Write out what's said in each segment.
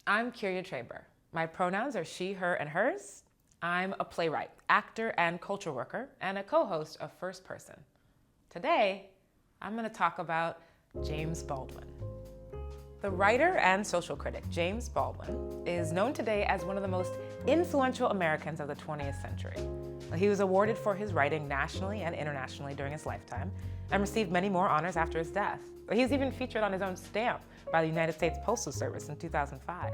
I'm Kirya Traber. My pronouns are she, her, and hers. I'm a playwright, actor, and culture worker, and a co-host of First Person. Today, I'm going to talk about James Baldwin. The writer and social critic James Baldwin is known today as one of the most influential Americans of the 20th century. He was awarded for his writing nationally and internationally during his lifetime and received many more honors after his death. He was even featured on his own stamp by the United States Postal Service in 2005.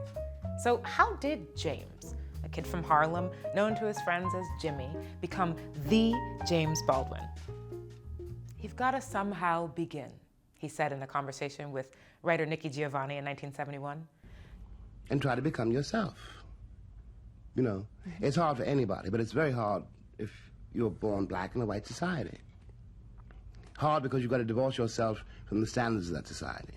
So how did James, a kid from Harlem, known to his friends as Jimmy, become the James Baldwin? You've got to somehow begin, he said in a conversation with writer Giovanni in 1971. And try to become yourself. You know, it's hard for anybody, but it's very hard if you're born black in a white society. Hard because you've got to divorce yourself from the standards of that society.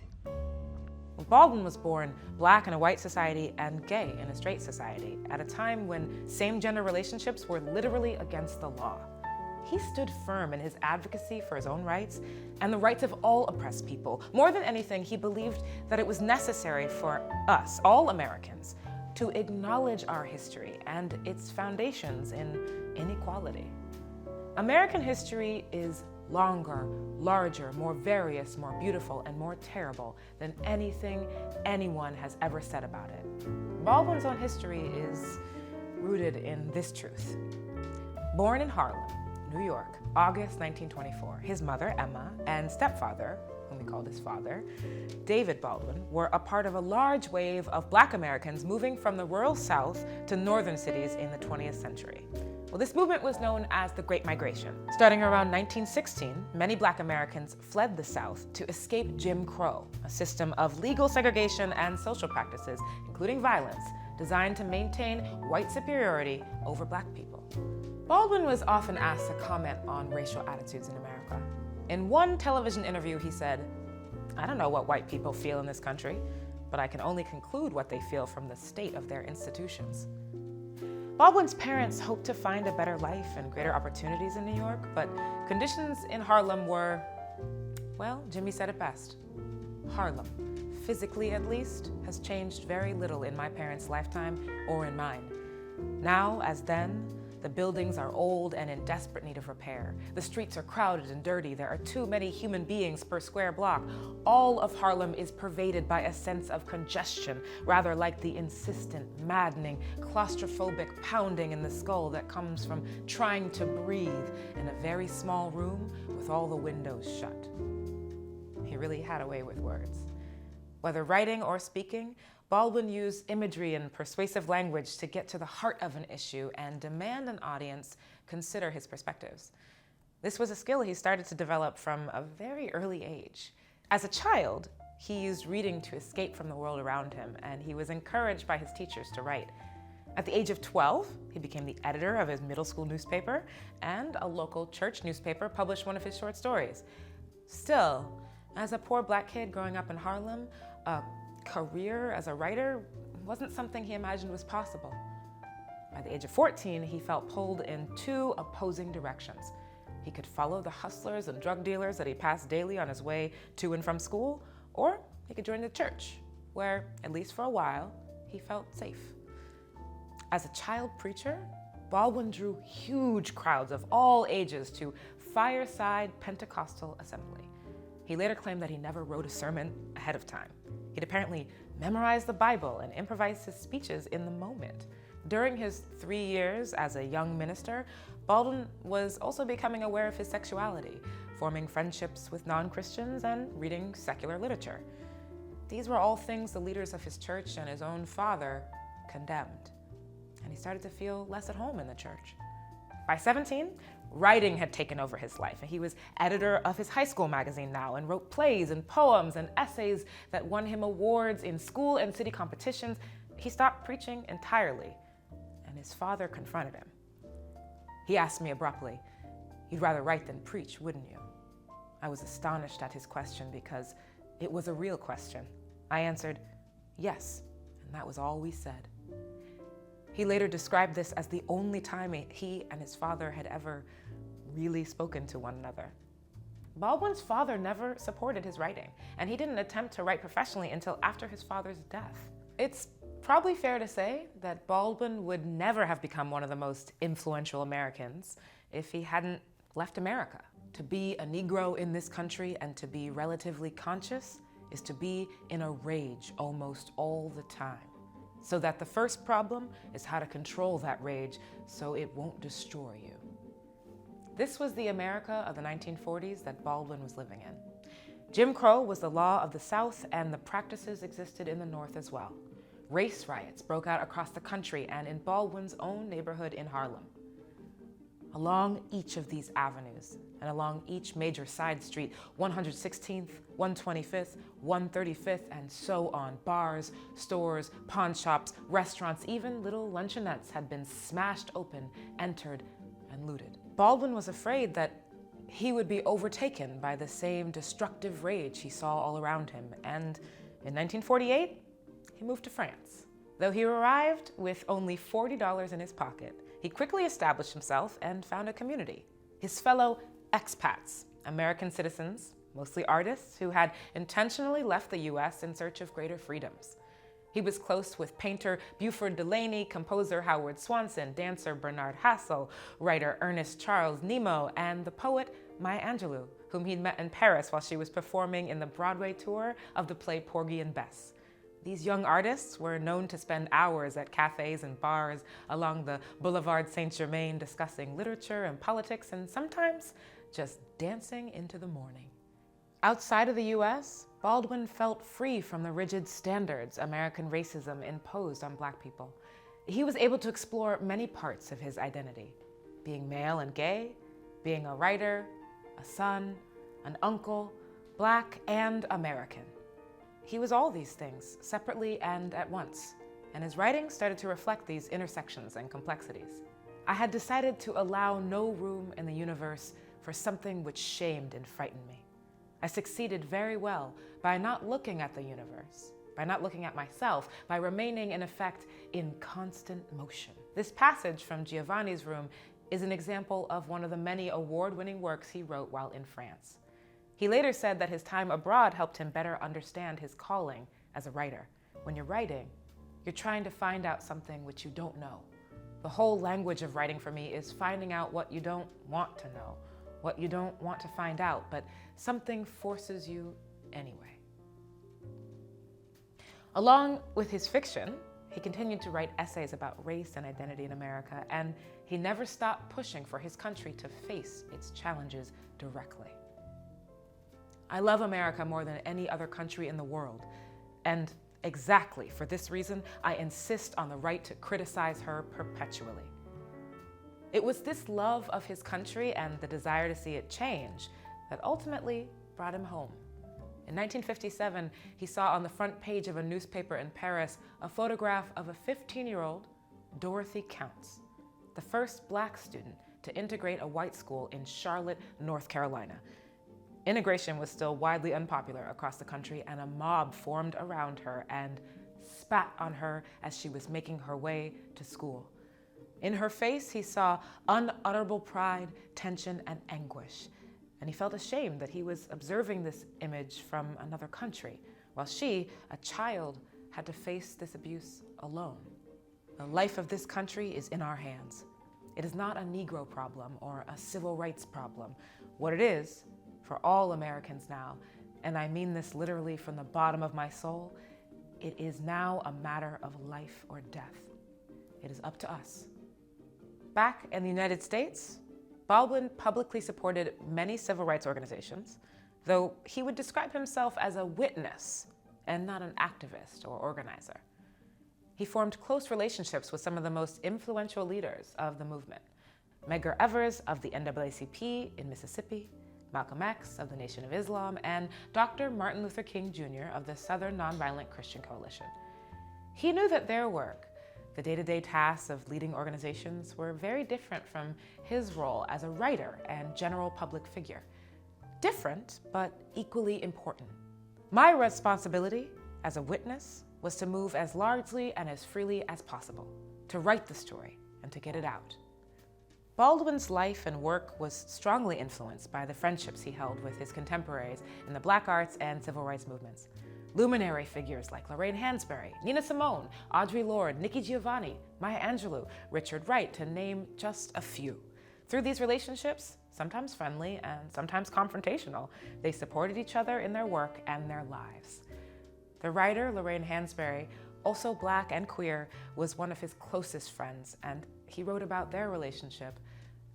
Baldwin was born black in a white society and gay in a straight society at a time when same-gender relationships were literally against the law. He stood firm in his advocacy for his own rights and the rights of all oppressed people. More than anything, he believed that it was necessary for us, all Americans, to acknowledge our history and its foundations in inequality. American history is longer, larger, more various, more beautiful, and more terrible than anything anyone has ever said about it. Baldwin's own history is rooted in this truth. Born in Harlem, New York, August 1924, his mother, Emma, and stepfather, whom he called his father, David Baldwin, were a part of a large wave of black Americans moving from the rural South to northern cities in the 20th century. Well, this movement was known as the Great Migration. Starting around 1916, many black Americans fled the South to escape Jim Crow, a system of legal segregation and social practices, including violence, designed to maintain white superiority over black people. Baldwin was often asked to comment on racial attitudes in America. In one television interview, he said, "I don't know what white people feel in this country, but I can only conclude what they feel from the state of their institutions." Baldwin's parents hoped to find a better life and greater opportunities in New York, but conditions in Harlem were, well, Jimmy said it best. Harlem, physically at least, has changed very little in my parents' lifetime or in mine. Now, as then, the buildings are old and in desperate need of repair. The streets are crowded and dirty. There are too many human beings per square block. All of Harlem is pervaded by a sense of congestion, rather like the insistent, maddening, claustrophobic pounding in the skull that comes from trying to breathe in a very small room with all the windows shut. He really had a way with words. Whether writing or speaking, Baldwin used imagery and persuasive language to get to the heart of an issue and demand an audience consider his perspectives. This was a skill he started to develop from a very early age. As a child, he used reading to escape from the world around him, and he was encouraged by his teachers to write. At the age of 12, he became the editor of his middle school newspaper, and a local church newspaper published one of his short stories. Still, as a poor black kid growing up in Harlem, a career as a writer wasn't something he imagined was possible. By the age of 14, he felt pulled in two opposing directions. He could follow the hustlers and drug dealers that he passed daily on his way to and from school, or he could join the church, where, at least for a while, he felt safe. As a child preacher, Baldwin drew huge crowds of all ages to Fireside Pentecostal Assembly. He later claimed that he never wrote a sermon ahead of time. He'd apparently memorized the Bible and improvised his speeches in the moment. During his 3 years as a young minister, Baldwin was also becoming aware of his sexuality, forming friendships with non-Christians and reading secular literature. These were all things the leaders of his church and his own father condemned. And he started to feel less at home in the church. By 17, writing had taken over his life, and he was editor of his high school magazine now and wrote plays and poems and essays that won him awards in school and city competitions. He stopped preaching entirely, and his father confronted him. He asked me abruptly, "You'd rather write than preach, wouldn't you?" I was astonished at his question because it was a real question. I answered, "Yes," and that was all we said. He later described this as the only time he and his father had ever really spoken to one another. Baldwin's father never supported his writing, and he didn't attempt to write professionally until after his father's death. It's probably fair to say that Baldwin would never have become one of the most influential Americans if he hadn't left America. To be a Negro in this country and to be relatively conscious is to be in a rage almost all the time. So that the first problem is how to control that rage so it won't destroy you. This was the America of the 1940s that Baldwin was living in. Jim Crow was the law of the South, and the practices existed in the North as well. Race riots broke out across the country and in Baldwin's own neighborhood in Harlem. Along each of these avenues and along each major side street, 116th, 125th, 135th, and so on, bars, stores, pawn shops, restaurants, even little luncheonettes had been smashed open, entered, and looted. Baldwin was afraid that he would be overtaken by the same destructive rage he saw all around him, and in 1948, he moved to France. Though he arrived with only $40 in his pocket, he quickly established himself and found a community. His fellow expats, American citizens, mostly artists, who had intentionally left the US in search of greater freedoms. He was close with painter Beauford Delaney, composer Howard Swanson, dancer Bernard Hassel, writer Ernest Charles Nemo, and the poet Maya Angelou, whom he'd met in Paris while she was performing in the Broadway tour of the play Porgy and Bess. These young artists were known to spend hours at cafes and bars along the Boulevard Saint-Germain discussing literature and politics, and sometimes just dancing into the morning. Outside of the US, Baldwin felt free from the rigid standards American racism imposed on Black people. He was able to explore many parts of his identity, being male and gay, being a writer, a son, an uncle, Black and American. He was all these things, separately and at once, and his writing started to reflect these intersections and complexities. I had decided to allow no room in the universe for something which shamed and frightened me. I succeeded very well by not looking at the universe, by not looking at myself, by remaining, in effect, in constant motion. This passage from Giovanni's room is an example of one of the many award-winning works he wrote while in France. He later said that his time abroad helped him better understand his calling as a writer. When you're writing, you're trying to find out something which you don't know. The whole language of writing for me is finding out what you don't want to know, what you don't want to find out, but something forces you anyway. Along with his fiction, he continued to write essays about race and identity in America, and he never stopped pushing for his country to face its challenges directly. I love America more than any other country in the world, and exactly for this reason, I insist on the right to criticize her perpetually. It was this love of his country and the desire to see it change that ultimately brought him home. In 1957, he saw on the front page of a newspaper in Paris a photograph of a 15-year-old Dorothy Counts, the first Black student to integrate a white school in Charlotte, North Carolina. Integration was still widely unpopular across the country, and a mob formed around her and spat on her as she was making her way to school. In her face, he saw unutterable pride, tension, and anguish, and he felt ashamed that he was observing this image from another country, while she, a child, had to face this abuse alone. The life of this country is in our hands. It is not a Negro problem or a civil rights problem. What it is, for all Americans now, and I mean this literally from the bottom of my soul, it is now a matter of life or death. It is up to us. Back in the United States, Baldwin publicly supported many civil rights organizations, though he would describe himself as a witness and not an activist or organizer. He formed close relationships with some of the most influential leaders of the movement. Medgar Evers of the NAACP in Mississippi, Malcolm X of the Nation of Islam, and Dr. Martin Luther King Jr. of the Southern Nonviolent Christian Coalition. He knew that their work, the day-to-day tasks of leading organizations, were very different from his role as a writer and general public figure. Different, but equally important. My responsibility as a witness was to move as largely and as freely as possible, to write the story and to get it out. Baldwin's life and work was strongly influenced by the friendships he held with his contemporaries in the Black arts and civil rights movements. Luminary figures like Lorraine Hansberry, Nina Simone, Audre Lorde, Nikki Giovanni, Maya Angelou, Richard Wright, to name just a few. Through these relationships, sometimes friendly and sometimes confrontational, they supported each other in their work and their lives. The writer, Lorraine Hansberry, also Black and queer, was one of his closest friends, and he wrote about their relationship.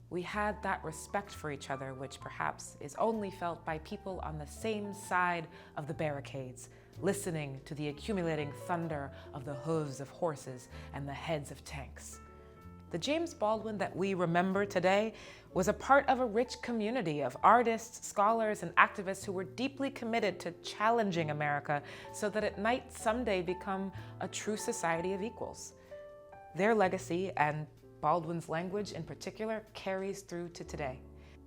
We had that respect for each other, which perhaps is only felt by people on the same side of the barricades, listening to the accumulating thunder of the hooves of horses and the heads of tanks. The James Baldwin that we remember today was a part of a rich community of artists, scholars, and activists who were deeply committed to challenging America so that it might someday become a true society of equals. Their legacy, and Baldwin's language in particular, carries through to today.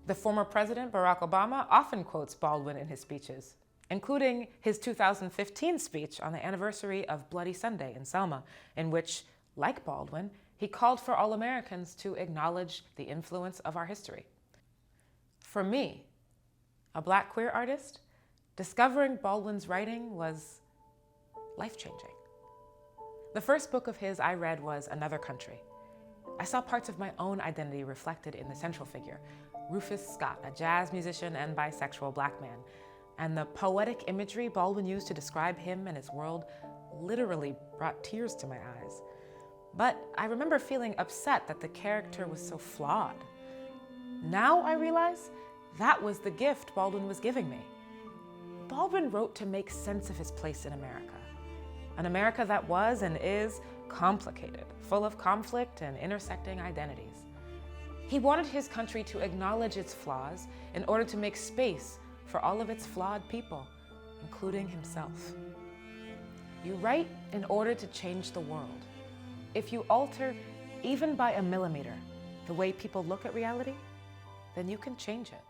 The former president, Barack Obama, often quotes Baldwin in his speeches, including his 2015 speech on the anniversary of Bloody Sunday in Selma, in which, like Baldwin, he called for all Americans to acknowledge the influence of our history. For me, a Black queer artist, discovering Baldwin's writing was life-changing. The first book of his I read was Another Country. I saw parts of my own identity reflected in the central figure, Rufus Scott, a jazz musician and bisexual Black man. And the poetic imagery Baldwin used to describe him and his world literally brought tears to my eyes. But I remember feeling upset that the character was so flawed. Now I realize that was the gift Baldwin was giving me. Baldwin wrote to make sense of his place in America, an America that was and is complicated, full of conflict and intersecting identities. He wanted his country to acknowledge its flaws in order to make space for all of its flawed people, including himself. You write in order to change the world. If you alter, even by a millimeter, the way people look at reality, then you can change it.